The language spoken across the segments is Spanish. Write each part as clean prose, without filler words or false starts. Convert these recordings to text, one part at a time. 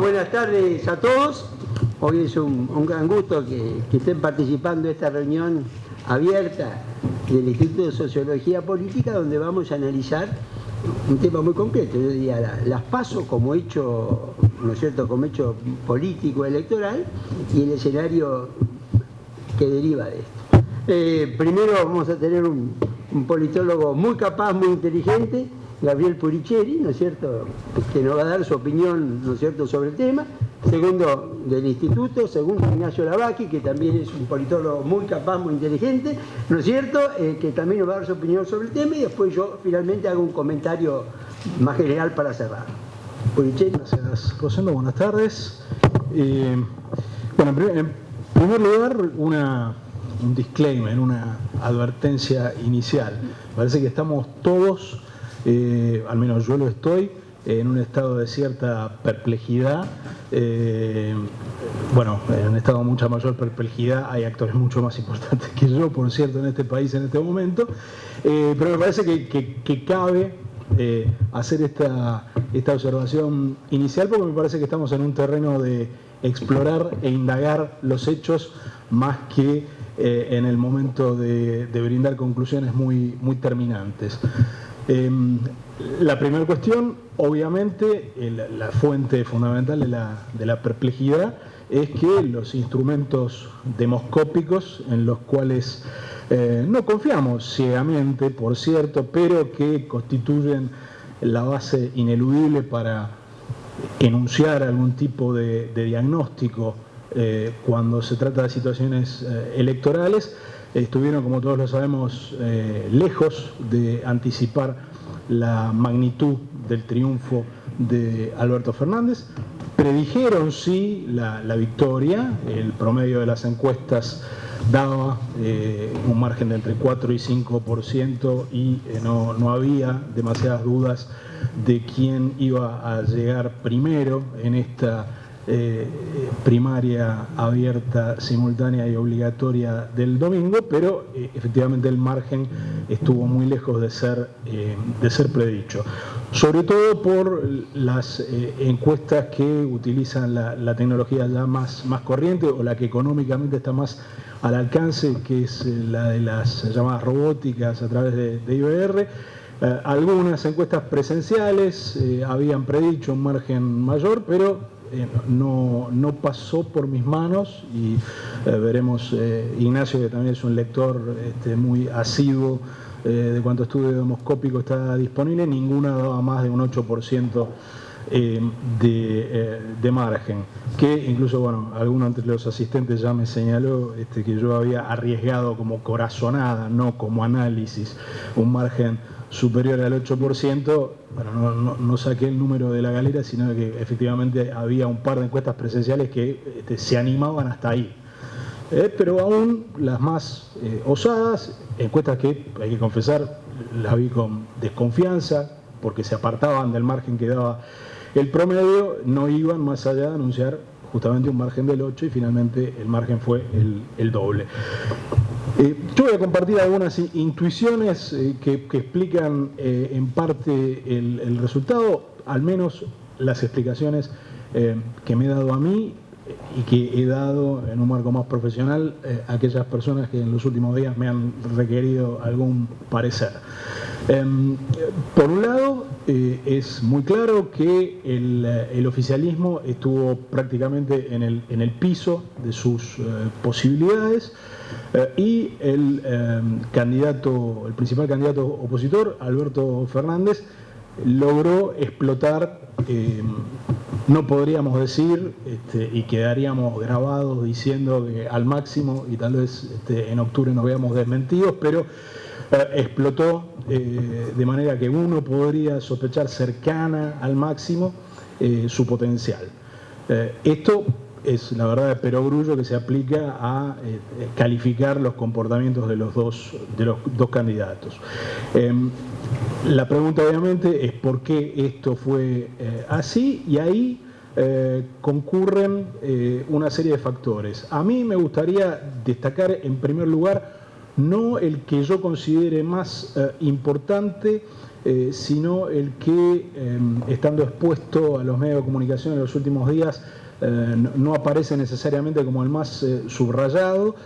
buenas tardes a todos. Hoy es un gran gusto que estén participando de esta reunión abierta del Instituto de Sociología Política, donde vamos a analizar un tema muy concreto. Yo diría las PASO como hecho, ¿no es cierto?, como hecho político electoral y el escenario que deriva de esto. Primero vamos a tener un politólogo muy capaz, muy inteligente, Gabriel Puricheri, ¿no es cierto?, que nos va a dar su opinión, ¿no es cierto?, sobre el tema. Segundo, del Instituto, segundo Ignacio Lavaki, que también es un politólogo muy capaz, muy inteligente, ¿no es cierto?, que también nos va a dar su opinión sobre el tema, y después yo finalmente hago un comentario más general para cerrar. Puricheri. Gracias, Rosendo, buenas tardes. Bueno, en primer lugar, un disclaimer, una advertencia inicial. Parece que estamos todos, al menos yo lo estoy, en un estado de cierta perplejidad. Bueno, en un estado de mucha mayor perplejidad hay actores mucho más importantes que yo, por cierto, en este país en este momento, pero me parece que cabe hacer esta observación inicial, porque me parece que estamos en un terreno de explorar e indagar los hechos más que en el momento de brindar conclusiones muy terminantes. La primera cuestión, obviamente, la fuente fundamental de la perplejidad es que los instrumentos demoscópicos, en los cuales no confiamos ciegamente, por cierto, pero que constituyen la base ineludible para enunciar algún tipo de diagnóstico cuando se trata de situaciones electorales, estuvieron, como todos lo sabemos, lejos de anticipar la magnitud del triunfo de Alberto Fernández. Predijeron sí la victoria. El promedio de las encuestas daba un margen de entre 4 y 5% y no había demasiadas dudas de quién iba a llegar primero en esta primaria abierta, simultánea y obligatoria del domingo, pero efectivamente el margen estuvo muy lejos de ser predicho, sobre todo por las encuestas que utilizan la tecnología ya más corriente, o la que económicamente está más al alcance, que es la de las llamadas robóticas a través de IBR. Algunas encuestas presenciales habían predicho un margen mayor, pero no pasó por mis manos, y veremos, Ignacio, que también es un lector muy asiduo de cuánto estudio demoscópico está disponible, ninguna daba más de un 8% de margen, que incluso, bueno, alguno entre los asistentes ya me señaló que yo había arriesgado como corazonada, no como análisis, un margen superior al 8%. Bueno, no saqué el número de la galera, sino que efectivamente había un par de encuestas presenciales que se animaban hasta ahí. Pero aún las más osadas, encuestas que, hay que confesar, las vi con desconfianza, porque se apartaban del margen que daba el promedio, no iban más allá de anunciar justamente un margen del 8%, y finalmente el margen fue el doble. Yo voy a compartir algunas intuiciones que explican en parte el resultado, al menos las explicaciones que me he dado a mí y que he dado en un marco más profesional a aquellas personas que en los últimos días me han requerido algún parecer. Por un lado, es muy claro que el oficialismo estuvo prácticamente en el piso de sus posibilidades, y el principal candidato opositor, Alberto Fernández, logró explotar, no podríamos decir, y quedaríamos grabados diciendo que al máximo, y tal vez en octubre nos veamos desmentidos, pero explotó de manera que uno podría sospechar cercana al máximo su potencial. Esto es la verdad de perogrullo que se aplica a calificar los comportamientos de los dos candidatos. La pregunta obviamente es por qué esto fue así, y ahí concurren una serie de factores. A mí me gustaría destacar en primer lugar no el que yo considere más importante, sino el que, estando expuesto a los medios de comunicación en los últimos días, no aparece necesariamente como el más subrayado,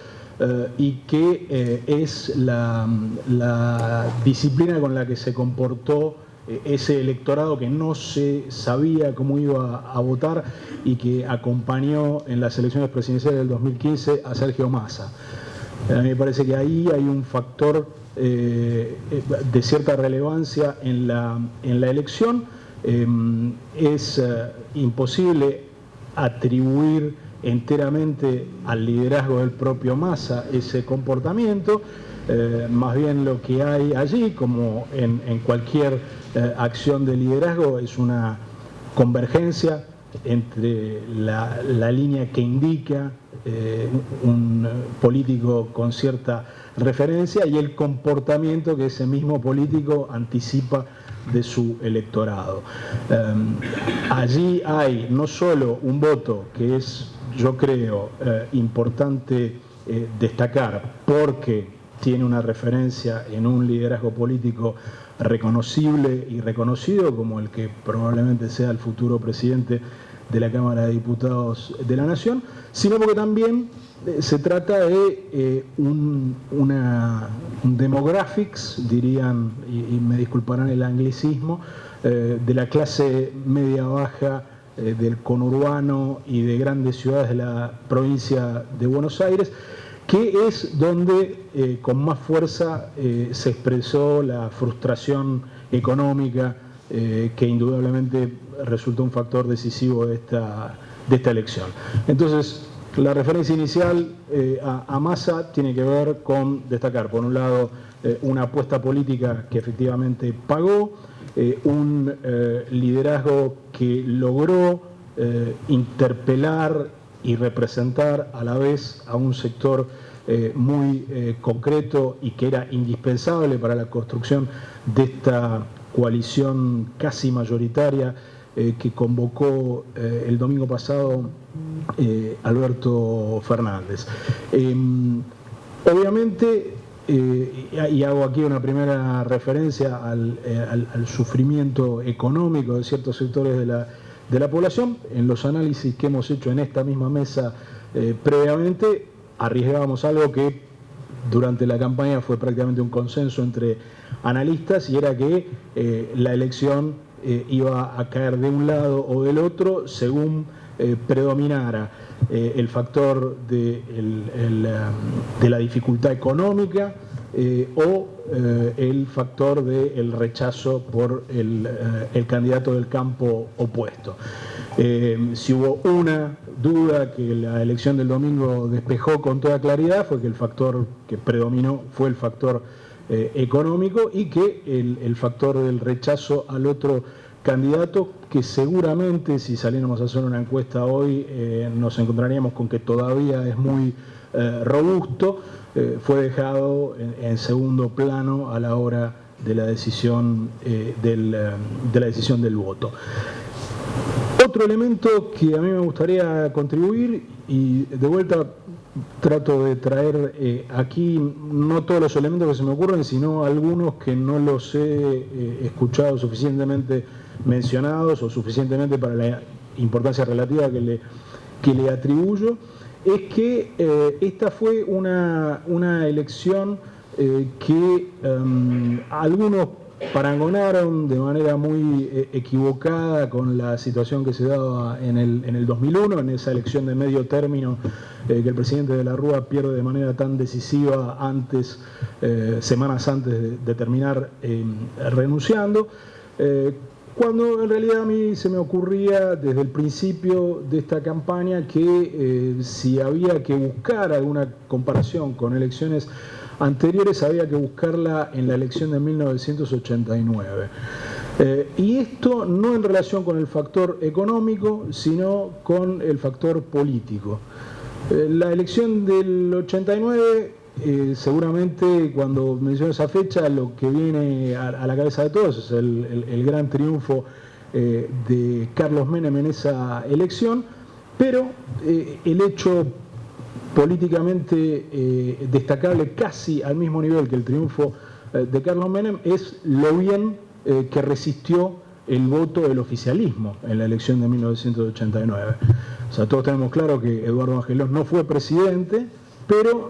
y que es la disciplina con la que se comportó ese electorado que no se sabía cómo iba a votar y que acompañó en las elecciones presidenciales del 2015 a Sergio Massa. A mí me parece que ahí hay un factor de cierta relevancia en la elección. Es imposible atribuir enteramente al liderazgo del propio Massa ese comportamiento. Más bien lo que hay allí, como en cualquier acción de liderazgo, es una convergencia entre la línea que indica un político con cierta referencia y el comportamiento que ese mismo político anticipa de su electorado. Allí hay no solo un voto que es, yo creo, importante destacar porque tiene una referencia en un liderazgo político reconocible y reconocido como el que probablemente sea el futuro presidente de la Cámara de Diputados de la Nación, sino porque también se trata de un demographics, dirían, y me disculparán el anglicismo, de la clase media-baja del conurbano y de grandes ciudades de la provincia de Buenos Aires, que es donde con más fuerza se expresó la frustración económica que indudablemente resultó un factor decisivo de esta elección. Entonces, la referencia inicial a Massa tiene que ver con destacar, por un lado, una apuesta política que efectivamente pagó, un liderazgo que logró interpelar y representar a la vez a un sector muy concreto y que era indispensable para la construcción de esta coalición casi mayoritaria que convocó el domingo pasado Alberto Fernández. Obviamente, y hago aquí una primera referencia al sufrimiento económico de ciertos sectores de la población, en los análisis que hemos hecho en esta misma mesa previamente, arriesgábamos algo que durante la campaña fue prácticamente un consenso entre analistas, y era que la elección iba a caer de un lado o del otro según predominara el factor de la dificultad económica o el factor del rechazo por el candidato del campo opuesto. Si hubo una duda que la elección del domingo despejó con toda claridad, fue que el factor que predominó fue el factor económico, y que el factor del rechazo al otro candidato, que seguramente si saliéramos a hacer una encuesta hoy nos encontraríamos con que todavía es muy robusto, fue dejado en segundo plano a la hora de la decisión del voto. Otro elemento que a mí me gustaría contribuir, y de vuelta trato de traer aquí no todos los elementos que se me ocurren, sino algunos que no los he escuchado suficientemente mencionados o suficientemente para la importancia relativa que le atribuyo, es que esta fue una elección que algunos parangonaron de manera muy equivocada con la situación que se daba en el 2001, en esa elección de medio término que el presidente de la Rúa pierde de manera tan decisiva semanas antes de terminar renunciando, cuando en realidad a mí se me ocurría desde el principio de esta campaña que si había que buscar alguna comparación con elecciones anteriores, había que buscarla en la elección de 1989. Y esto no en relación con el factor económico, sino con el factor político. La elección del 89, seguramente cuando menciono esa fecha, lo que viene a la cabeza de todos es el gran triunfo de Carlos Menem en esa elección, pero el hecho políticamente destacable casi al mismo nivel que el triunfo de Carlos Menem es lo bien que resistió el voto del oficialismo en la elección de 1989. O sea, todos tenemos claro que Eduardo Angelós no fue presidente, pero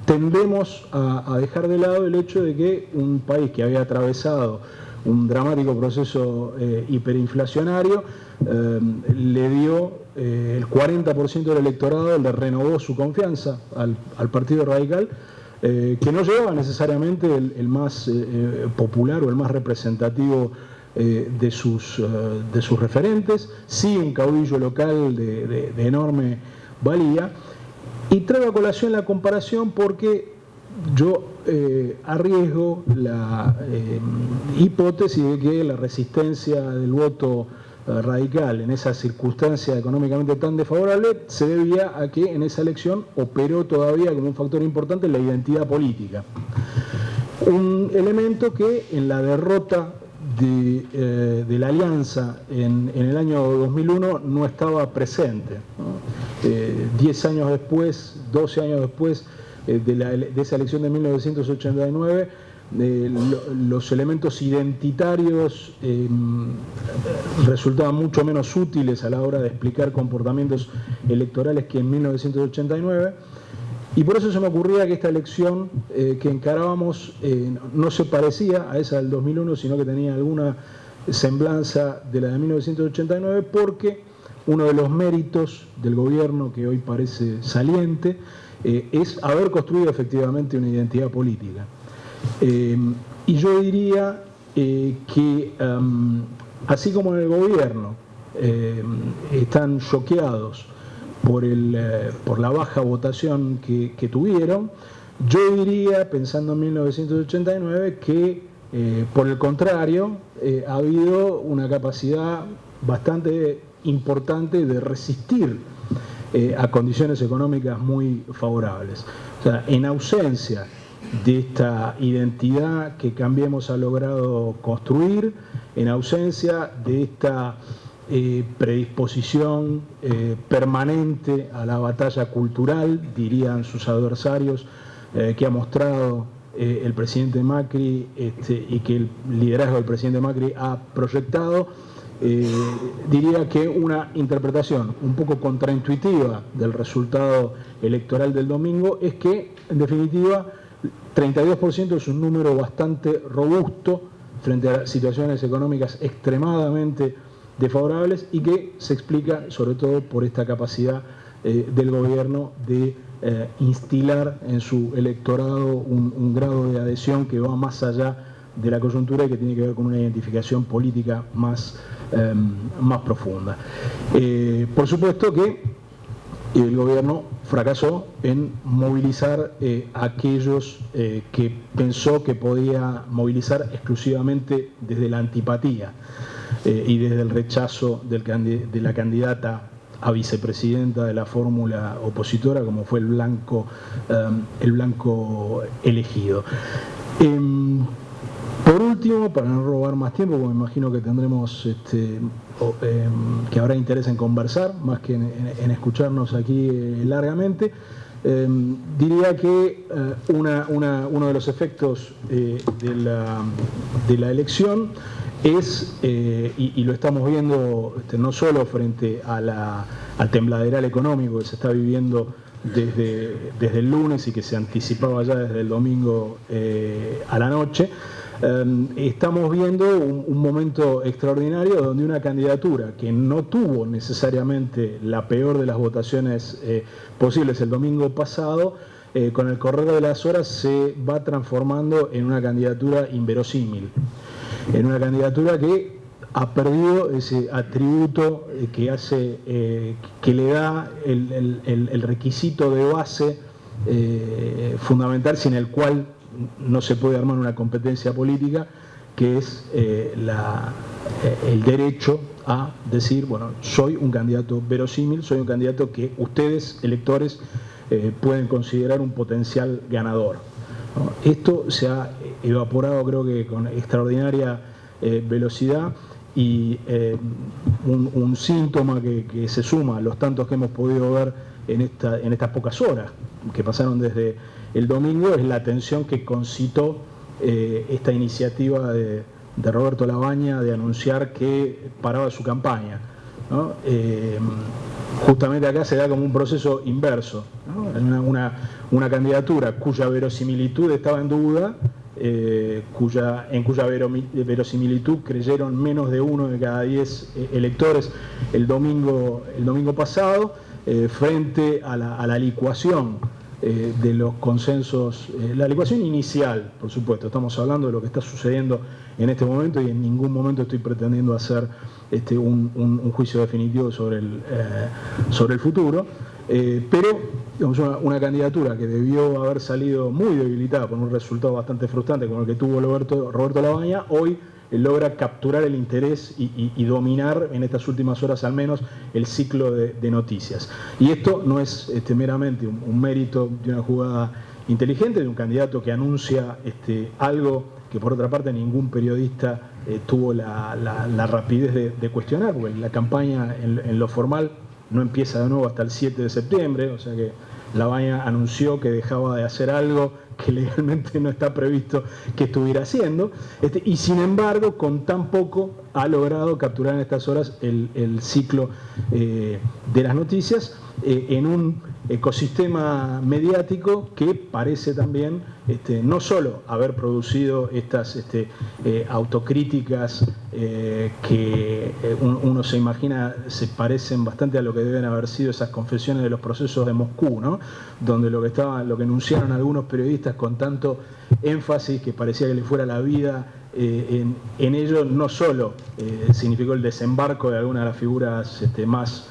tendemos a dejar de lado el hecho de que un país que había atravesado un dramático proceso hiperinflacionario le dio el 40% del electorado, le renovó su confianza al Partido Radical, que no llevaba necesariamente el más popular o el más representativo de sus referentes, sí un caudillo local de enorme valía. Y traigo a colación la comparación porque yo arriesgo la hipótesis de que la resistencia del voto radical en esa circunstancia económicamente tan desfavorable se debía a que en esa elección operó todavía como un factor importante la identidad política. Un elemento que en la derrota de la Alianza en el año 2001 no estaba presente, ¿no? 10 años después, 12 años después de esa elección de 1989, los elementos identitarios resultaban mucho menos útiles a la hora de explicar comportamientos electorales que en 1989. Y por eso se me ocurría que esta elección que encarábamos no se parecía a esa del 2001, sino que tenía alguna semblanza de la de 1989, porque uno de los méritos del gobierno que hoy parece saliente es haber construido efectivamente una identidad política. Y yo diría que así como en el gobierno están choqueados por la baja votación que tuvieron, yo diría, pensando en 1989, que por el contrario ha habido una capacidad bastante importante de resistir a condiciones económicas muy favorables. O sea, en ausencia de esta identidad que Cambiemos ha logrado construir, en ausencia de esta predisposición permanente a la batalla cultural, dirían sus adversarios, que ha mostrado el presidente Macri y que el liderazgo del presidente Macri ha proyectado, diría que una interpretación un poco contraintuitiva del resultado electoral del domingo es que, en definitiva, 32% es un número bastante robusto frente a situaciones económicas extremadamente desfavorables y que se explica sobre todo por esta capacidad del gobierno de instilar en su electorado un grado de adhesión que va más allá de la coyuntura y que tiene que ver con una identificación política más profunda. Por supuesto que el gobierno fracasó en movilizar a aquellos que pensó que podía movilizar exclusivamente desde la antipatía y desde el rechazo de la candidata a vicepresidenta de la fórmula opositora, como fue el blanco elegido. Por último, para no robar más tiempo, porque me imagino que tendremos que habrá interés en conversar, más que en escucharnos aquí largamente, diría que uno de los efectos de la elección es, y lo estamos viendo no solo frente al tembladeral económico que se está viviendo desde el lunes y que se anticipaba ya desde el domingo a la noche, estamos viendo un momento extraordinario donde una candidatura que no tuvo necesariamente la peor de las votaciones posibles el domingo pasado, con el correr de las horas se va transformando en una candidatura inverosímil, en una candidatura que ha perdido ese atributo que le da el requisito de base fundamental sin el cual no se puede armar una competencia política, que es el derecho a decir, bueno, soy un candidato verosímil, soy un candidato que ustedes, electores, pueden considerar un potencial ganador, ¿no? Esto se ha evaporado, creo que con extraordinaria velocidad, y un síntoma que se suma a los tantos que hemos podido ver en estas pocas horas que pasaron desde el domingo es la tensión que concitó esta iniciativa de Roberto Labaña de anunciar que paraba su campaña, ¿no? Justamente acá se da como un proceso inverso, ¿no? Una candidatura cuya verosimilitud estaba en duda, en cuya verosimilitud creyeron menos de 1 de cada 10 electores el domingo pasado, frente a la licuación de los consensos, la licuación inicial, por supuesto. Estamos hablando de lo que está sucediendo en este momento y en ningún momento estoy pretendiendo hacer un juicio definitivo sobre el futuro, pero digamos, una candidatura que debió haber salido muy debilitada por un resultado bastante frustrante como el que tuvo Roberto Labaña, hoy logra capturar el interés y dominar en estas últimas horas al menos el ciclo de noticias. Y esto no es meramente un mérito de una jugada inteligente, de un candidato que anuncia algo que por otra parte ningún periodista tuvo la rapidez de cuestionar, porque la campaña en lo formal no empieza de nuevo hasta el 7 de septiembre, o sea que Labaña anunció que dejaba de hacer algo que legalmente no está previsto que estuviera haciendo, y sin embargo con tan poco ha logrado capturar en estas horas el ciclo de las noticias en un ecosistema mediático que parece también no solo haber producido estas autocríticas que uno se imagina se parecen bastante a lo que deben haber sido esas confesiones de los procesos de Moscú, ¿no? Donde lo que enunciaron algunos periodistas con tanto énfasis que parecía que le fuera la vida en ello, no solo significó el desembarco de algunas de las figuras más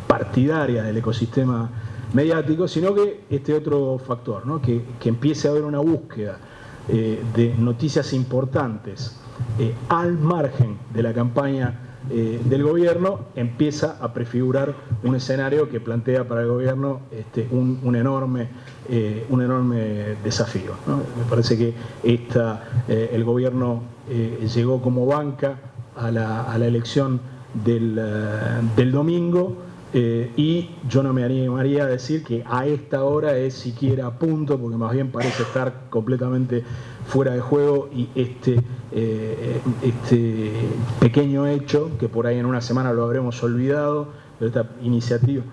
partidarias del ecosistema mediático, sino que este otro factor, ¿no? que empiece a haber una búsqueda de noticias importantes al margen de la campaña del gobierno, empieza a prefigurar un escenario que plantea para el gobierno un enorme desafío, ¿no? Me parece que el gobierno llegó como banca a la elección del domingo, y yo no me animaría a decir que a esta hora es siquiera a punto, porque más bien parece estar completamente fuera de juego, y este pequeño hecho, que por ahí en una semana lo habremos olvidado, pero esta iniciativa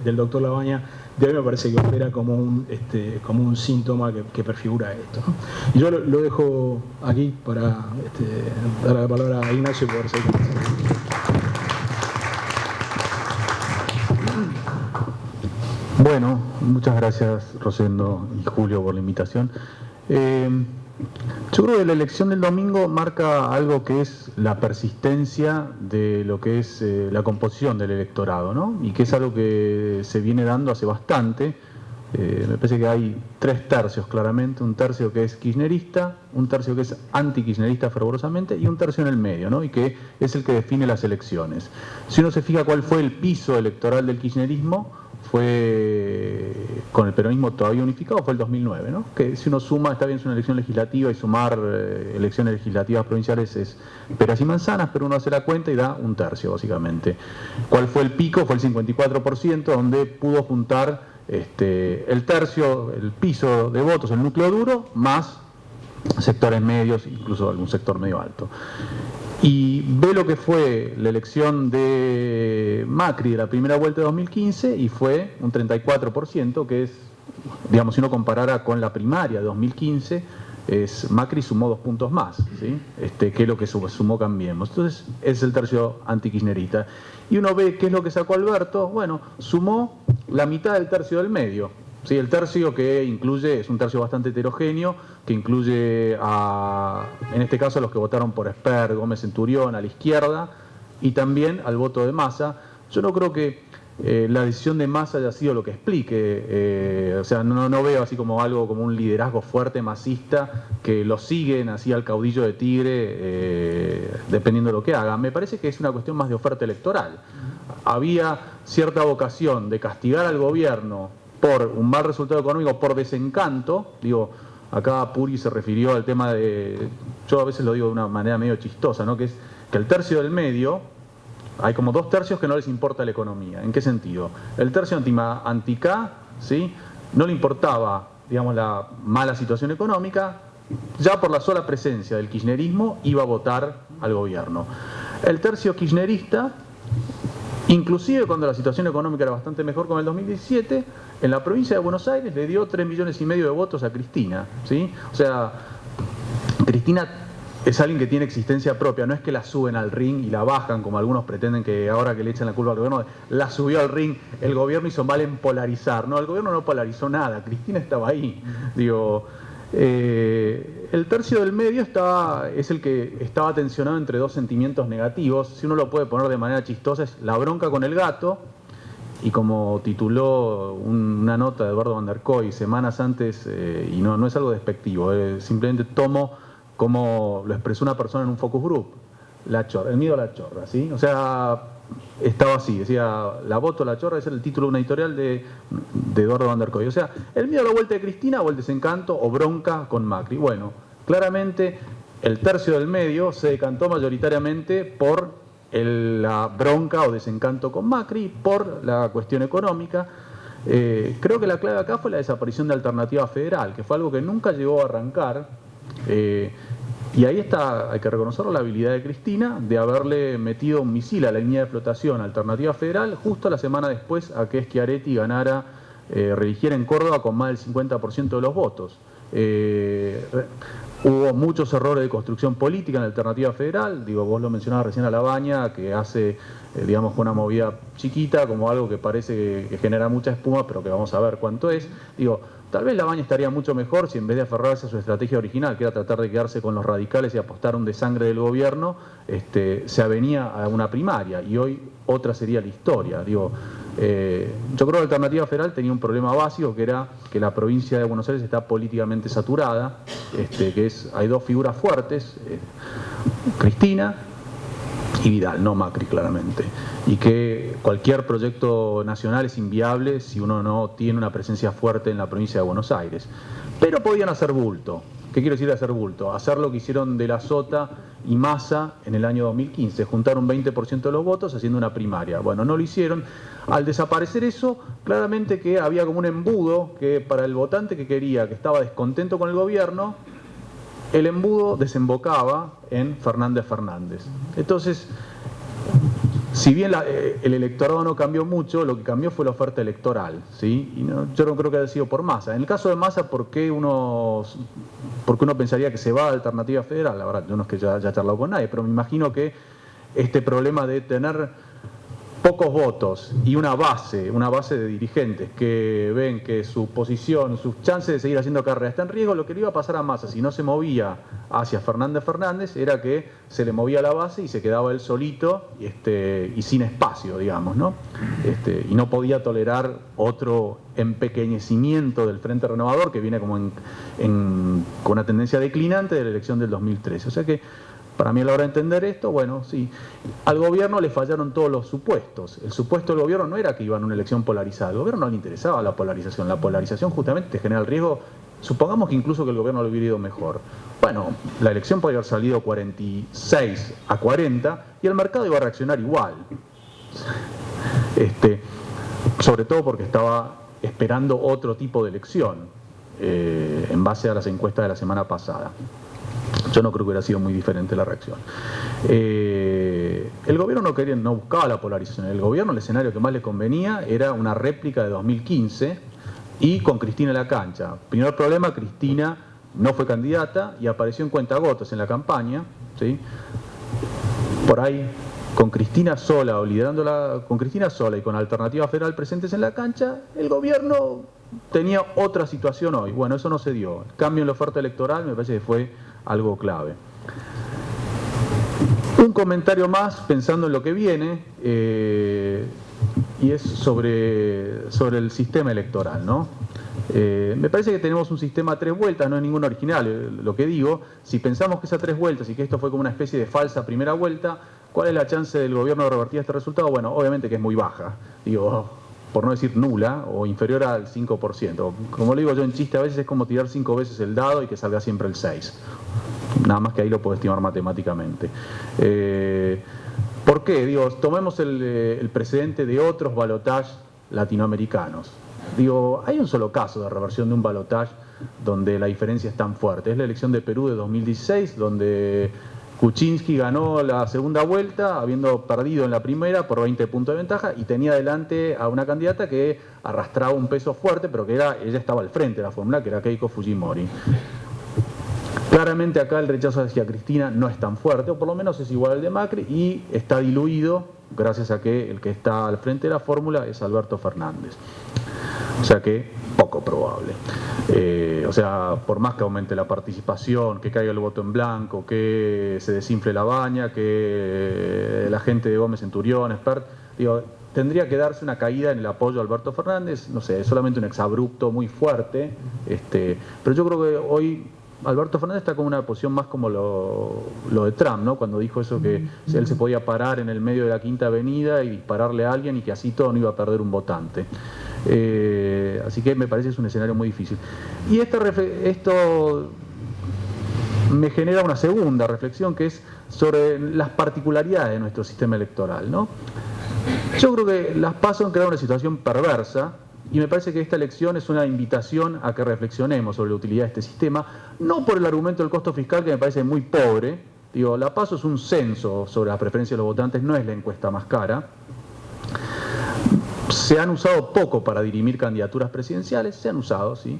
del doctor Labaña de hoy me parece que opera como un síntoma que prefigura esto, ¿no? Y yo lo dejo aquí para dar la palabra a Ignacio y poder seguir. Bueno, muchas gracias Rosendo y Julio por la invitación. Yo creo que la elección del domingo marca algo que es la persistencia de lo que es la composición del electorado, ¿no? Y que es algo que se viene dando hace bastante. Me parece que hay 3 tercios claramente, un tercio que es kirchnerista, un tercio que es anti-kirchnerista fervorosamente y un tercio en el medio, ¿no? Y que es el que define las elecciones. Si uno se fija cuál fue el piso electoral del kirchnerismo, fue con el peronismo todavía unificado, fue el 2009, ¿no? Que si uno suma, está bien, es una elección legislativa y sumar elecciones legislativas provinciales es peras y manzanas, pero uno hace la cuenta y da un tercio básicamente. ¿Cuál fue el pico? Fue el 54%, donde pudo juntar el tercio, el piso de votos, el núcleo duro, más sectores medios, incluso algún sector medio alto. Y ve lo que fue la elección de Macri de la primera vuelta de 2015 y fue un 34%, que es, digamos, si uno comparara con la primaria de 2015, Macri sumó 2 puntos más, ¿sí? Que es lo que sumó Cambiemos. Entonces es el tercio antikirchnerista. Y uno ve qué es lo que sacó Alberto. Bueno, sumó la mitad del tercio del medio. Sí, el tercio que incluye, es un tercio bastante heterogéneo, que incluye en este caso a los que votaron por Esper, Gómez Centurión, a la izquierda, y también al voto de Massa. Yo no creo que la decisión de Massa haya sido lo que explique, o sea, no veo así como algo, como un liderazgo fuerte, masista, que lo siguen así al caudillo de Tigre, dependiendo de lo que haga. Me parece que es una cuestión más de oferta electoral. Había cierta vocación de castigar al gobierno por un mal resultado económico, por desencanto. Digo, acá Puri se refirió al tema de, yo a veces lo digo de una manera medio chistosa, ¿no? Que es que el tercio del medio, hay como 2 tercios que no les importa la economía. ¿En qué sentido? El tercio anti-K, ¿sí? No le importaba digamos, la mala situación económica, ya por la sola presencia del kirchnerismo iba a votar al gobierno. El tercio kirchnerista, inclusive cuando la situación económica era bastante mejor con el 2017, en la provincia de Buenos Aires le dio 3,5 millones de votos a Cristina, ¿sí? O sea, Cristina es alguien que tiene existencia propia, no es que la suben al ring y la bajan, como algunos pretenden que ahora que le echan la culpa al gobierno, la subió al ring, el gobierno hizo mal en polarizar. No, el gobierno no polarizó nada, Cristina estaba ahí. Digo, el tercio del medio es el que estaba tensionado entre dos sentimientos negativos. Si uno lo puede poner de manera chistosa, es la bronca con el gato, y como tituló una nota de Eduardo Van der Koy semanas antes, y no es algo despectivo, simplemente tomo como lo expresó una persona en un focus group, la chorra, el miedo a la chorra, ¿sí? O sea, estaba así, decía, la voto, la chorra, ese era el título de una editorial de Eduardo Van der Koy. O sea, el miedo a la vuelta de Cristina o el desencanto o bronca con Macri. Bueno, claramente el tercio del medio se decantó mayoritariamente por la bronca o desencanto con Macri, por la cuestión económica. Creo que la clave acá fue la desaparición de Alternativa Federal, que fue algo que nunca llegó a arrancar. Y ahí está, hay que reconocer la habilidad de Cristina de haberle metido un misil a la línea de flotación Alternativa Federal justo la semana después a que Schiaretti ganara, reeligiera en Córdoba con más del 50% de los votos. Hubo muchos errores de construcción política en la Alternativa Federal, digo, vos lo mencionabas recién a Labaña, que hace, digamos, una movida chiquita, como algo que parece que genera mucha espuma, pero que vamos a ver cuánto es. Digo, tal vez Labaña estaría mucho mejor si en vez de aferrarse a su estrategia original, que era tratar de quedarse con los radicales y apostar a un desangre del gobierno, se avenía a una primaria, y hoy otra sería la historia. Digo, yo creo que la Alternativa Federal tenía un problema básico, que era que la provincia de Buenos Aires está políticamente saturada, hay dos figuras fuertes, Cristina y Vidal, no Macri claramente, y que cualquier proyecto nacional es inviable si uno no tiene una presencia fuerte en la provincia de Buenos Aires. Pero podían hacer bulto. ¿Qué quiero decir de hacer bulto? Hacer lo que hicieron De la Sota y Massa en el año 2015, juntar un 20% de los votos haciendo una primaria. Bueno, no lo hicieron. Al desaparecer eso, claramente que había como un embudo que para el votante que que estaba descontento con el gobierno, el embudo desembocaba en Fernández. Entonces, si bien el electorado no cambió mucho, lo que cambió fue la oferta electoral, ¿sí? Y yo no creo que haya sido por Massa. En el caso de Massa, ¿por qué uno pensaría que se va a Alternativa Federal? La verdad, yo no es que ya haya charlado con nadie, pero me imagino que este problema de tener pocos votos y una base de dirigentes que ven que su posición, sus chances de seguir haciendo carrera está en riesgo, lo que le iba a pasar a Massa si no se movía hacia Fernández era que se le movía la base y se quedaba él solito y sin espacio, digamos, ¿no? Y no podía tolerar otro empequeñecimiento del Frente Renovador, que viene como con una tendencia declinante de la elección del 2013. O sea que para mí, a la hora de entender esto, bueno, sí, al gobierno le fallaron todos los supuestos. El supuesto del gobierno no era que iban a una elección polarizada, al gobierno no le interesaba la polarización justamente te genera el riesgo, supongamos que incluso que el gobierno lo hubiera ido mejor. Bueno, la elección podría haber salido 46-40 y el mercado iba a reaccionar igual. Sobre todo porque estaba esperando otro tipo de elección, en base a las encuestas de la semana pasada. Yo no creo que hubiera sido muy diferente la reacción. El gobierno no buscaba la polarización. El gobierno, el escenario que más le convenía era una réplica de 2015 y con Cristina en la cancha. Primer problema, Cristina no fue candidata y apareció en cuentagotas en la campaña, ¿sí? Por ahí, con Cristina sola o liderándola, con Cristina sola y con Alternativa Federal presentes en la cancha, el gobierno tenía otra situación hoy. Bueno, eso no se dio. El cambio en la oferta electoral me parece que fue algo clave. Un comentario más pensando en lo que viene, y es sobre el sistema electoral, ¿no? Me parece que tenemos un sistema a 3 vueltas, no es ningún original lo que digo. Si pensamos que es a 3 vueltas y que esto fue como una especie de falsa primera vuelta, ¿cuál es la chance del gobierno de revertir este resultado? Bueno, obviamente que es muy baja, digo, por no decir nula o inferior al 5%. Como le digo yo en chiste, a veces es como tirar 5 veces el dado y que salga siempre el 6. Nada más que ahí lo puedo estimar matemáticamente. ¿Por qué? Digo, tomemos el precedente de otros balotajes latinoamericanos. Digo, hay un solo caso de reversión de un balotaje donde la diferencia es tan fuerte. Es la elección de Perú de 2016, donde Kuczynski ganó la segunda vuelta, habiendo perdido en la primera por 20 puntos de ventaja, y tenía delante a una candidata que arrastraba un peso fuerte, pero que ella estaba al frente de la fórmula, que era Keiko Fujimori. Claramente acá el rechazo hacia Cristina no es tan fuerte, o por lo menos es igual al de Macri, y está diluido gracias a que el que está al frente de la fórmula es Alberto Fernández. O sea que poco probable. O sea, por más que aumente la participación, que caiga el voto en blanco, que se desinfle la baña, que la gente de Gómez Centurión, Espert, digo, tendría que darse una caída en el apoyo a Alberto Fernández, no sé, es solamente un exabrupto muy fuerte, pero yo creo que hoy Alberto Fernández está con una posición más como lo de Trump, ¿no? Cuando dijo eso, que él se podía parar en el medio de la Quinta Avenida y dispararle a alguien y que así todo no iba a perder un votante. Así que me parece que es un escenario muy difícil. Y esto me genera una segunda reflexión, que es sobre las particularidades de nuestro sistema electoral, ¿no? Yo creo que las PASO han creado una situación perversa, y me parece que esta elección es una invitación a que reflexionemos sobre la utilidad de este sistema, no por el argumento del costo fiscal, que me parece muy pobre. Digo, la PASO es un censo sobre las preferencias de los votantes, no es la encuesta más cara. Se han usado poco para dirimir candidaturas presidenciales, se han usado, sí,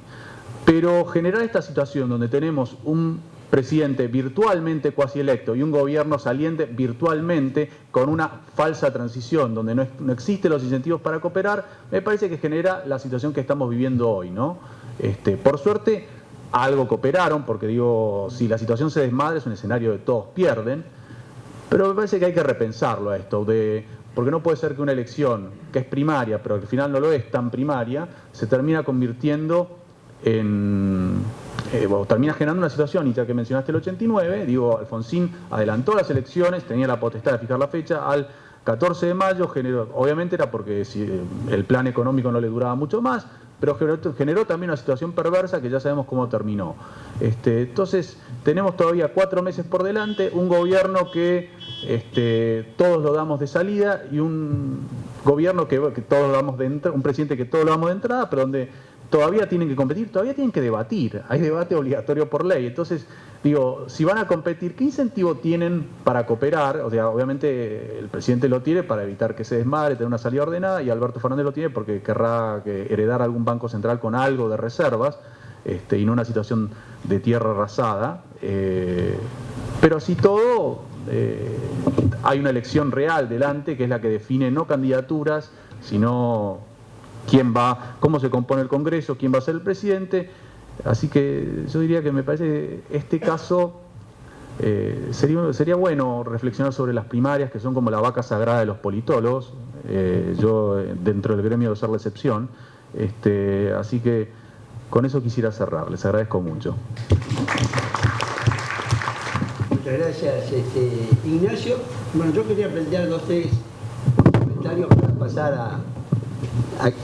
pero generar esta situación donde tenemos un presidente virtualmente cuasi electo y un gobierno saliente virtualmente con una falsa transición donde no existen los incentivos para cooperar, me parece que genera la situación que estamos viviendo hoy, ¿no? Por suerte algo cooperaron, porque digo, si la situación se desmadra es un escenario de todos pierden, pero me parece que hay que repensarlo a esto, porque no puede ser que una elección que es primaria, pero al final no lo es tan primaria, se termina convirtiendo termina generando una situación, y ya que mencionaste el 89, digo, Alfonsín adelantó las elecciones, tenía la potestad de fijar la fecha al 14 de mayo, obviamente era porque el plan económico no le duraba mucho más, pero generó también una situación perversa que ya sabemos cómo terminó. Entonces, tenemos todavía 4 meses por delante, un gobierno que todos lo damos de salida, y un gobierno que todos lo damos de entrada, un presidente que todos lo damos de entrada, pero donde todavía tienen que competir, todavía tienen que debatir, hay debate obligatorio por ley. Entonces, digo, si van a competir, ¿qué incentivo tienen para cooperar? O sea, obviamente el presidente lo tiene para evitar que se desmadre, tener una salida ordenada, y Alberto Fernández lo tiene porque querrá heredar algún banco central con algo de reservas, y no una situación de tierra arrasada. Pero así todo, hay una elección real delante, que es la que define no candidaturas, sino quién va, cómo se compone el Congreso, quién va a ser el presidente. Así que yo diría que me parece que este caso sería bueno reflexionar sobre las primarias, que son como la vaca sagrada de los politólogos. Yo dentro del gremio debo ser la excepción. Así que con eso quisiera cerrar. Les agradezco mucho. Muchas gracias, Ignacio. Bueno, yo quería plantear 2 o 3 comentarios para pasar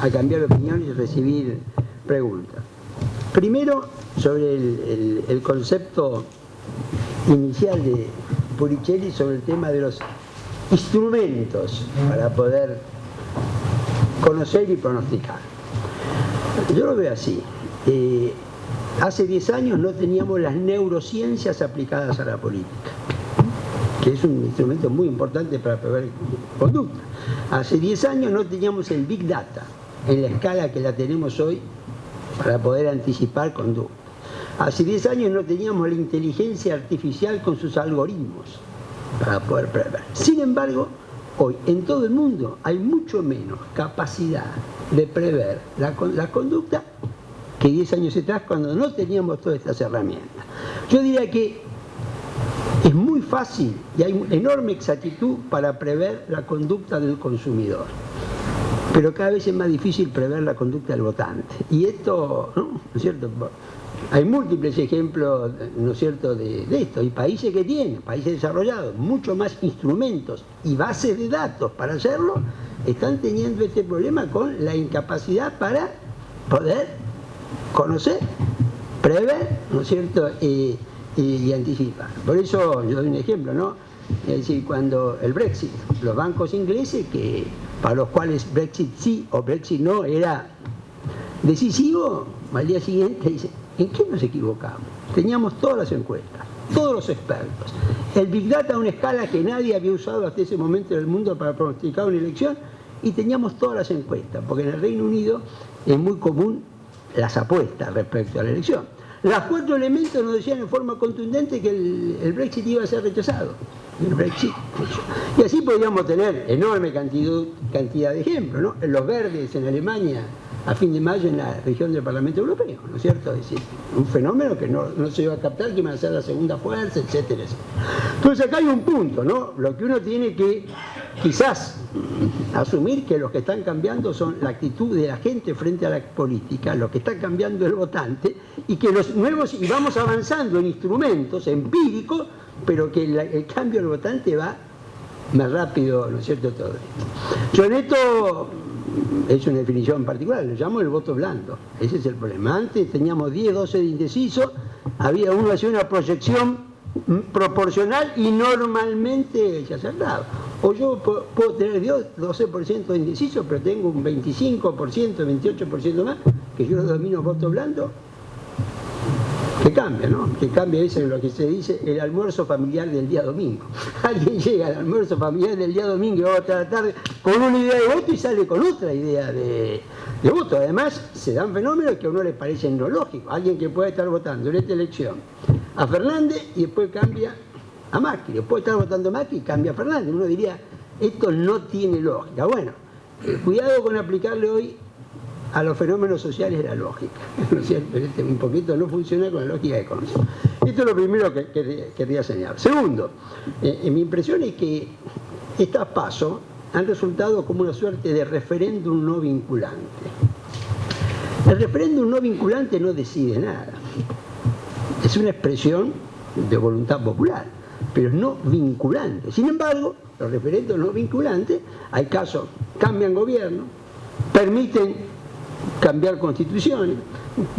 a cambiar de opinión y recibir preguntas. Primero, sobre el concepto inicial de Puricelli sobre el tema de los instrumentos para poder conocer y pronosticar. Yo lo veo así. Hace 10 años no teníamos las neurociencias aplicadas a la política, que es un instrumento muy importante para prever conducta. Hace 10 años no teníamos el Big Data en la escala que la tenemos hoy para poder anticipar conducta. Hace 10 años no teníamos la inteligencia artificial con sus algoritmos para poder prever. Sin embargo, hoy en todo el mundo hay mucho menos capacidad de prever la conducta que 10 años atrás, cuando no teníamos todas estas herramientas. Yo diría que es muy fácil y hay una enorme exactitud para prever la conducta del consumidor, pero cada vez es más difícil prever la conducta del votante. Y esto, ¿no es cierto? Hay múltiples ejemplos, ¿no es cierto?, de esto. Hay países que tienen, países desarrollados, mucho más instrumentos y bases de datos para hacerlo, están teniendo este problema con la incapacidad para poder conocer, prever, ¿no es cierto?, y anticipar. Por eso yo doy un ejemplo, ¿no? Es decir, cuando el Brexit, los bancos ingleses, que para los cuales Brexit sí o Brexit no era decisivo, al día siguiente dice, ¿en qué nos equivocamos? Teníamos todas las encuestas, todos los expertos, el Big Data a una escala que nadie había usado hasta ese momento en el mundo para pronosticar una elección, y teníamos todas las encuestas, porque en el Reino Unido es muy común las apuestas respecto a la elección. Los 4 elementos nos decían en forma contundente que el Brexit iba a ser rechazado. El Brexit. Y así podríamos tener enorme cantidad de ejemplos, ¿no? Los verdes en Alemania a fin de mayo en la región del Parlamento Europeo, ¿no es cierto? Es decir, un fenómeno que no se iba a captar, que iba a ser la segunda fuerza, etcétera, etcétera. Entonces acá hay un punto, ¿no? Lo que uno tiene que quizás asumir que los que están cambiando son la actitud de la gente frente a la política, lo que está cambiando el votante, y que los nuevos, y vamos avanzando en instrumentos empíricos, pero que el cambio del votante va más rápido, ¿no es cierto? Todo esto. Yo en esto es una definición particular, lo llamo el voto blando. Ese es el problema. Antes teníamos 10, 12 de indecisos, uno hacía una proyección proporcional y normalmente se acertaba. O yo puedo tener 12% de indecisos, pero tengo un 25%, 28% más, que yo domino voto blando, que cambia, ¿no? Que cambia eso en lo que se dice el almuerzo familiar del día domingo. Alguien llega al almuerzo familiar del día domingo y va a votar a la tarde con una idea de voto y sale con otra idea de voto. Además, se dan fenómenos que a uno le parecen no lógicos. Alguien que puede estar votando en esta elección a Fernández y después cambia a Macri. Después estar votando a Macri y cambia a Fernández. Uno diría, esto no tiene lógica. Bueno, cuidado con aplicarle hoy a los fenómenos sociales la lógica, ¿no es cierto? Un poquito no funciona con la lógica de conocimiento. Esto es lo primero que quería señalar. Segundo, mi impresión es que estos pasos han resultado como una suerte de referéndum no vinculante. El referéndum no vinculante no decide nada. Es una expresión de voluntad popular, pero es no vinculante. Sin embargo, los referéndums no vinculantes, hay casos, cambian gobierno, permiten cambiar constituciones,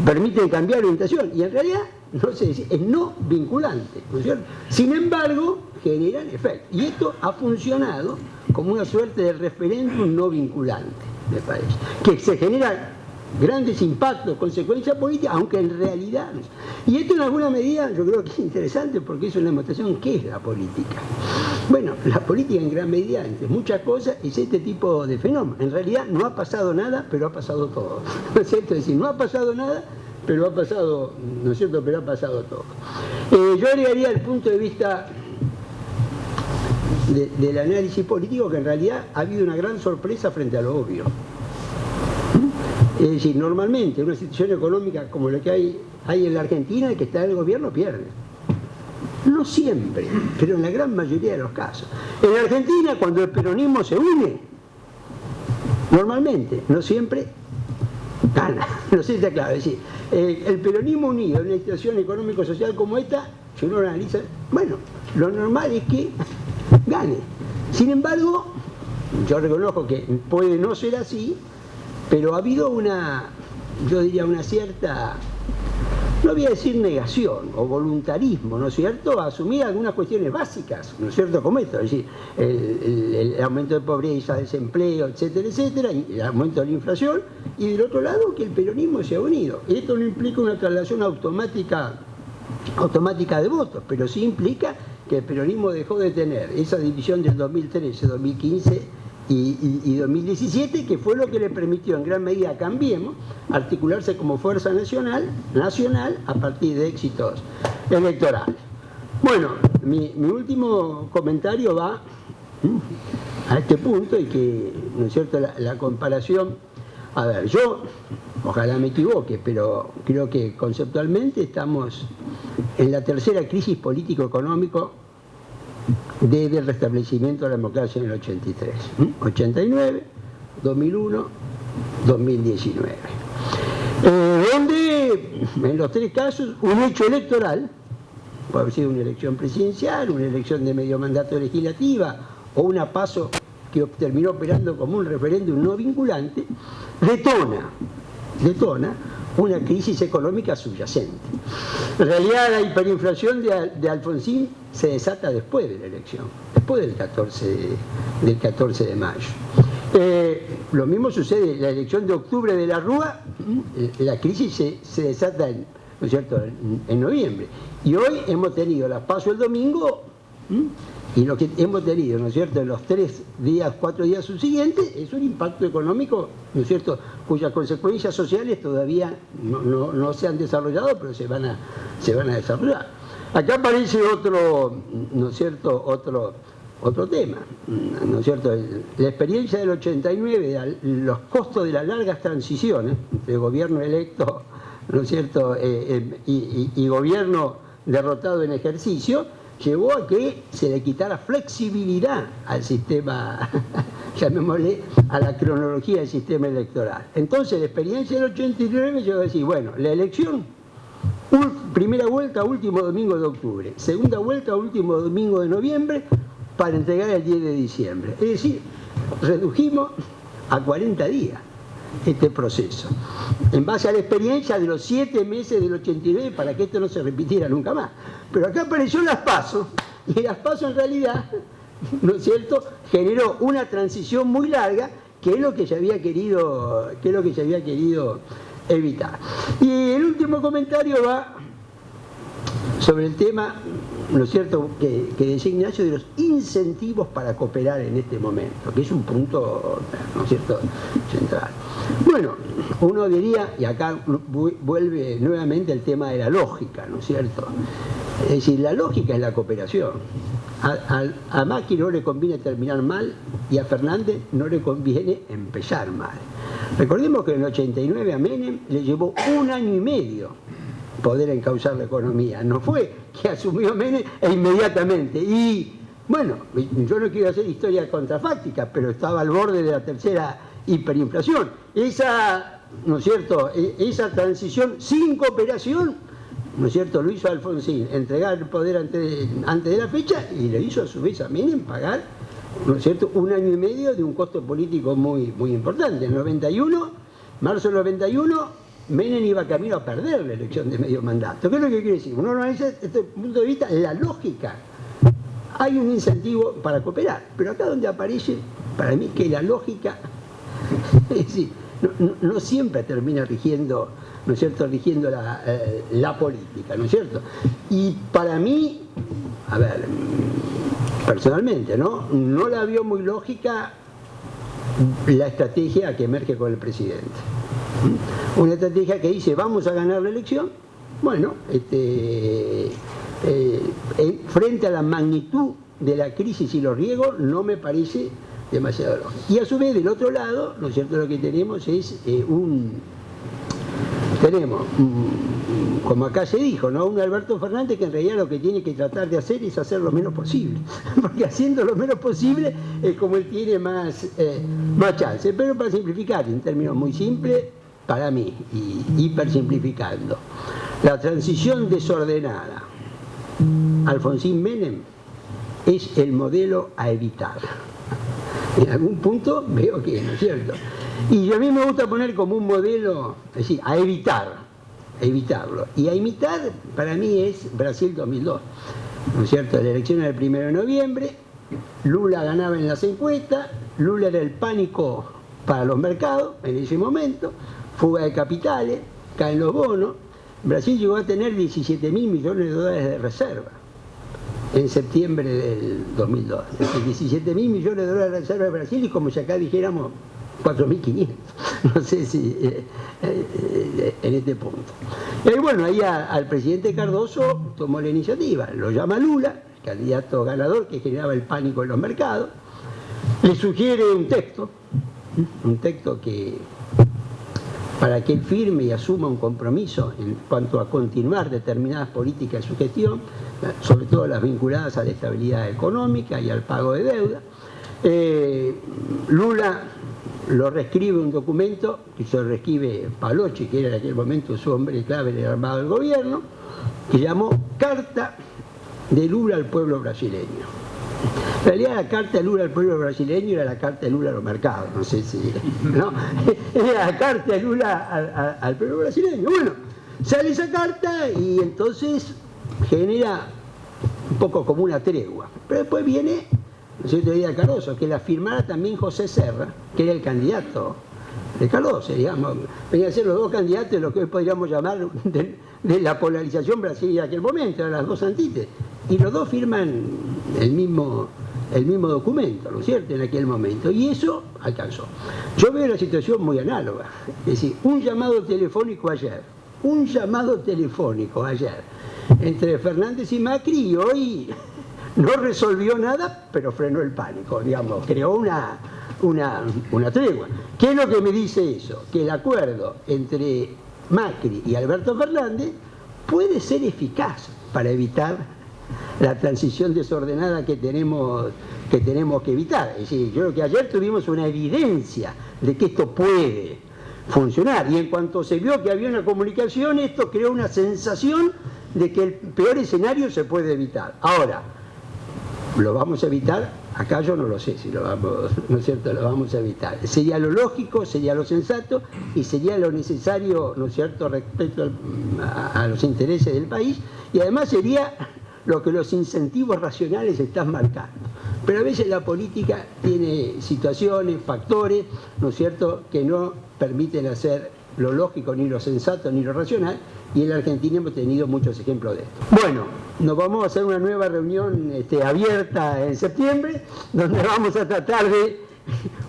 permiten cambiar orientación, y en realidad no se dice, es no vinculante, ¿no es cierto? Sin embargo, generan efecto. Y esto ha funcionado como una suerte de referéndum no vinculante, me parece, que se generan grandes impactos, consecuencias políticas, aunque en realidad no es. Y esto en alguna medida yo creo que es interesante porque es una demostración ¿qué es la política? Bueno, la política en gran medida, entre muchas cosas, es este tipo de fenómeno. En realidad no ha pasado nada, pero ha pasado todo. ¿No es cierto? Es decir, no ha pasado nada, pero ha pasado, ¿no es cierto? Pero ha pasado todo. Yo agregaría el punto de vista del análisis político, que en realidad ha habido una gran sorpresa frente a lo obvio. Es decir, normalmente una situación económica como la que hay en la Argentina, el que está en el gobierno pierde. No siempre, pero en la gran mayoría de los casos. En la Argentina, cuando el peronismo se une, normalmente, no siempre, gana. No sé si está claro. Es decir, el peronismo unido en una situación económico-social como esta, si uno lo analiza, bueno, lo normal es que gane. Sin embargo, yo reconozco que puede no ser así, pero ha habido yo diría una cierta, no voy a decir negación o voluntarismo, ¿no es cierto?, a asumir algunas cuestiones básicas, ¿no es cierto?, como esto, es decir, el aumento de pobreza, desempleo, etcétera, etcétera, y el aumento de la inflación, y del otro lado que el peronismo se ha unido. Esto no implica una traslación automática de votos, pero sí implica que el peronismo dejó de tener esa división del 2013, 2015 y 2017, que fue lo que le permitió en gran medida a Cambiemos articularse como fuerza nacional a partir de éxitos electorales. Bueno, mi último comentario va a este punto, y que, ¿no es cierto?, la comparación, a ver, yo ojalá me equivoque, pero creo que conceptualmente estamos en la tercera crisis político-económico desde el restablecimiento de la democracia en el 83, 89, 2001, 2019. Donde, en los tres casos, un hecho electoral, puede haber sido una elección presidencial, una elección de medio mandato legislativa o una PASO que terminó operando como un referéndum no vinculante, detona una crisis económica subyacente. En realidad la hiperinflación de Alfonsín se desata después de la elección, después del 14 de mayo. Lo mismo sucede en la elección de octubre de la Rúa, la crisis se desata ¿no es cierto?, en noviembre. Y hoy hemos tenido las PASO el domingo, y lo que hemos tenido, ¿no es cierto?, en los 4 días subsiguientes, es un impacto económico, ¿no es cierto?, cuyas consecuencias sociales todavía no se han desarrollado, pero se van a desarrollar. Acá aparece otro, ¿no es cierto?, otro tema, ¿no es cierto? La experiencia del 89, los costos de las largas transiciones entre gobierno electo, ¿no es cierto?, y gobierno derrotado en ejercicio, llevó a que se le quitara flexibilidad al sistema, llamémosle, a la cronología del sistema electoral. Entonces la experiencia del 89 llegó a decir, bueno, la elección, primera vuelta, último domingo de octubre, segunda vuelta, último domingo de noviembre, para entregar el 10 de diciembre. Es decir, redujimos a 40 días este proceso, en base a la experiencia de los 7 meses del 89, para que esto no se repitiera nunca más. Pero acá apareció las PASO, y las PASO en realidad, ¿no es cierto?, generó una transición muy larga, que es lo que se había querido evitar. Y el último comentario va sobre el tema, ¿no es cierto?, que decía Ignacio, de los incentivos para cooperar en este momento, que es un punto, ¿no es cierto?, central. Bueno, uno diría, y acá vuelve nuevamente el tema de la lógica, ¿no es cierto? Es decir, la lógica es la cooperación. A Macri no le conviene terminar mal y a Fernández no le conviene empezar mal. Recordemos que en el 89 a Menem le llevó 1 año y medio poder encauzar la economía. No fue que asumió Menem e inmediatamente. Y bueno, yo no quiero hacer historia contrafáctica, pero estaba al borde de la tercera hiperinflación. Esa, ¿no es cierto?, esa transición sin cooperación, ¿no es cierto?, lo hizo Alfonsín, entregar el poder antes de la fecha, y le hizo a su vez a Menem pagar, ¿no es cierto?, 1 año y medio de un costo político muy importante. En marzo del 91, Menem iba camino a perder la elección de medio mandato. ¿Qué es lo que quiere decir? Uno analiza desde este punto de vista la lógica. Hay un incentivo para cooperar, pero acá donde aparece, para mí, que la lógica, es decir, no siempre termina rigiendo, ¿no es cierto?, rigiendo la política, ¿no es cierto? Y para mí, a ver, personalmente, no la vio muy lógica la estrategia que emerge con el presidente. Una estrategia que dice, vamos a ganar la elección, bueno, frente a la magnitud de la crisis y los riesgos, no me parece demasiado lógico. Y a su vez, del otro lado, ¿no es cierto?, lo que tenemos es como acá se dijo, ¿no?, un Alberto Fernández que en realidad lo que tiene que tratar de hacer es hacer lo menos posible, porque haciendo lo menos posible es como él tiene más chance. Pero para simplificar, en términos muy simples, para mí, y hipersimplificando, la transición desordenada Alfonsín-Menem es el modelo a evitar. En algún punto veo que no es cierto. Y a mí me gusta poner como un modelo, es decir, a evitarlo. Y a imitar, para mí, es Brasil 2002. ¿No es cierto? La elección era el 1 de noviembre, Lula ganaba en las encuestas, Lula era el pánico para los mercados en ese momento, fuga de capitales, caen los bonos. Brasil llegó a tener 17.000 millones de dólares de reserva en septiembre del 2002. 17.000 millones de dólares de reserva de Brasil, y como si acá dijéramos 4.500, no sé si en este punto. Y bueno, ahí al presidente Cardoso tomó la iniciativa, lo llama Lula, candidato ganador que generaba el pánico en los mercados, le sugiere un texto que, para que él firme y asuma un compromiso en cuanto a continuar determinadas políticas de su gestión, sobre todo las vinculadas a la estabilidad económica y al pago de deuda. Lula lo reescribe un documento que se lo reescribe Palocci, que era en aquel momento su hombre clave en el armado del gobierno, que llamó Carta de Lula al pueblo brasileño. En realidad la carta de Lula al pueblo brasileño era la carta de Lula a los mercados, no sé si, ¿no? Era la carta de Lula al pueblo brasileño. Bueno, sale esa carta y entonces genera un poco como una tregua. Pero después viene ¿no es cierto?, de Cardoso, que la firmara también José Serra, que era el candidato de Cardoso, digamos. Venían a ser los dos candidatos de lo que hoy podríamos llamar de la polarización brasileña de aquel momento, eran las dos antítesis. Y los dos firman el mismo documento, ¿no es cierto?, en aquel momento. Y eso alcanzó. Yo veo la situación muy análoga. Es decir, un llamado telefónico ayer, entre Fernández y Macri, y hoy no resolvió nada, pero frenó el pánico, digamos, creó una tregua. ¿Qué es lo que me dice eso? Que el acuerdo entre Macri y Alberto Fernández puede ser eficaz para evitar la transición desordenada que tenemos que evitar. Es decir, yo creo que ayer tuvimos una evidencia de que esto puede funcionar, y en cuanto se vio que había una comunicación, esto creó una sensación de que el peor escenario se puede evitar. Ahora, ¿lo vamos a evitar? Acá yo no lo sé si lo vamos, ¿no es cierto?, lo vamos a evitar. Sería lo lógico, sería lo sensato y sería lo necesario, ¿no es cierto?, respecto a los intereses del país, y además sería lo que los incentivos racionales están marcando. Pero a veces la política tiene situaciones, factores, ¿no es cierto?, que no permiten hacer lo lógico, ni lo sensato, ni lo racional, y en la Argentina hemos tenido muchos ejemplos de esto. Bueno, nos vamos a hacer una nueva reunión abierta en septiembre, donde vamos a tratar de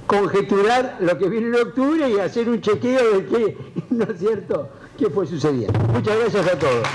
conjeturar lo que viene en octubre y hacer un chequeo de qué, ¿no es cierto?, qué fue sucediendo. Muchas gracias a todos.